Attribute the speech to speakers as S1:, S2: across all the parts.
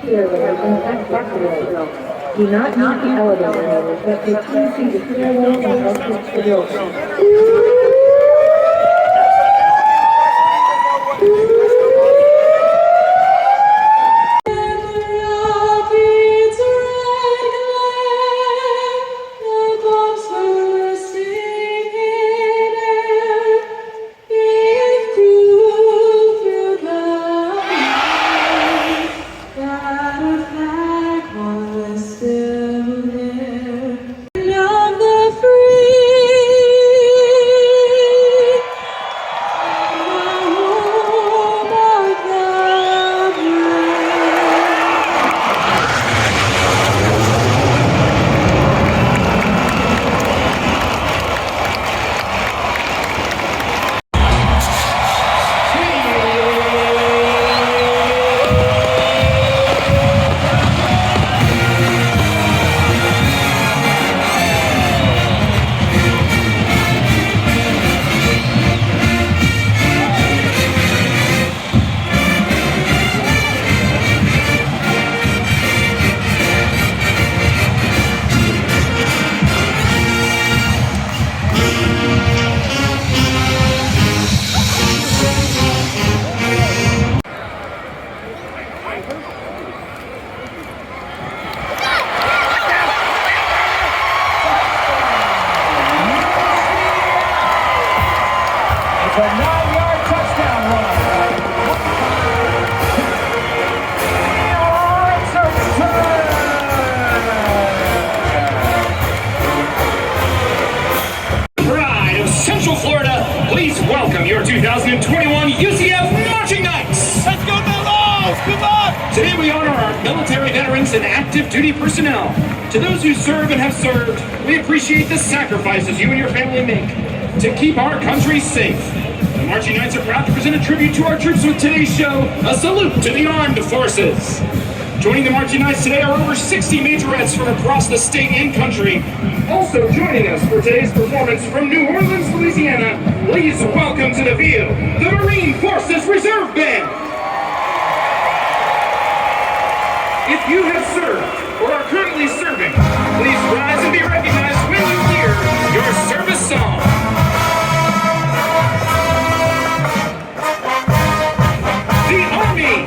S1: stairway and exit. Do not use the elevator, but please see the stairway and exit to the building.
S2: It's a 9-yard touchdown run.
S3: Pride of Central Florida, please welcome your 2021 UCF Marching Knights.
S2: Let's go, Bulldogs! Good luck!
S3: Today we honor our military veterans and active duty personnel. To those who serve and have served, we appreciate the sacrifices you and your family make to keep our country safe. The Marching Knights are proud to present a tribute to our troops with today's show, a salute to the armed forces. Joining the Marching Knights today are over 60 majorettes from across the state and country. Also joining us for today's performance from New Orleans, Louisiana, please welcome to the field the Marine Forces Reserve Band. If you have served or are currently serving, please rise and be recognized when you hear your service song. The Army.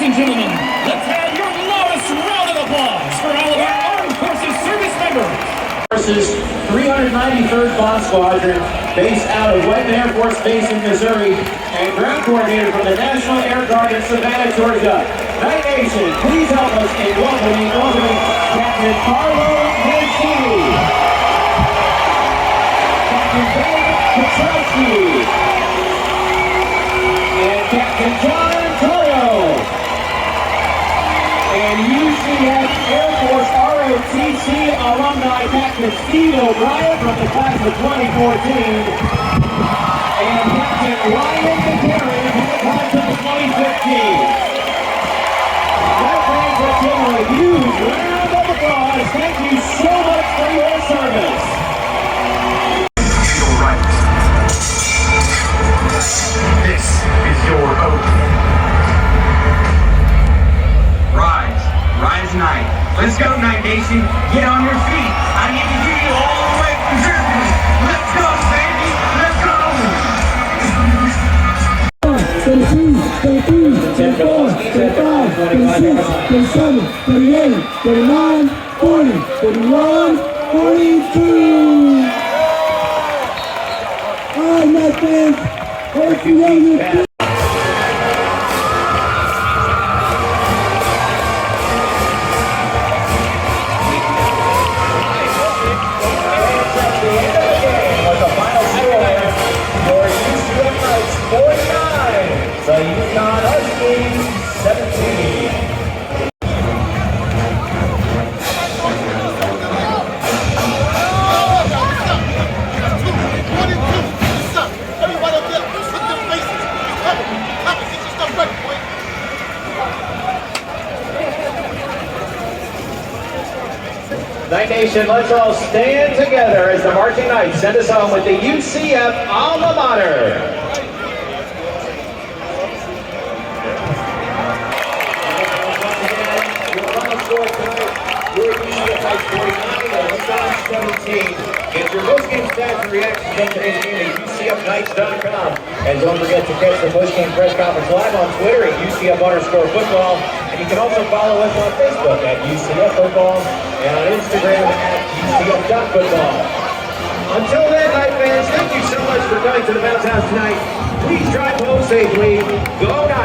S3: and gentlemen, let's have your loudest round of applause for all of our Armed Forces service members.
S2: Forces 393rd Bomb Squadron, based out of Whiteman Air Force Base in Missouri, and ground coordinator from the National Air Guard in Savannah, Georgia. Night Nation, please help us in welcoming Captain Carlo Mancini, Captain Ben Petrowski, and Captain John Toyo, and UCF Air Force ROTC alumni Captain Steve O'Brien from the class of 2014, and Captain Ryan McCarran from the class of 2015. That brings us to a huge round of applause. Thank you so much for your service.
S4: Your right. This is your oath. Rise. Rise night. Let's go, Night Nation. Get on your feet. I need to hear you all the way from Germany. Let's go, baby. Let's go.
S1: 33, 34, 35, 36, 37, 38, 39, 40, 41, 42. All right, my friends, hope you know your
S2: The UConn Huskies 17. Night Nation, let's all stand together as the marching knights send us home with the UCF alma mater. Get your postgame stats and reactions from today's game at UCFKnights.com. And don't forget to catch the postgame press conference live on Twitter at UCF_football. And you can also follow us on Facebook at UCF Football and on Instagram at UCF.football. Until then, Knight fans, thank you so much for coming to the Bounce House tonight. Please drive home safely. Go Knights!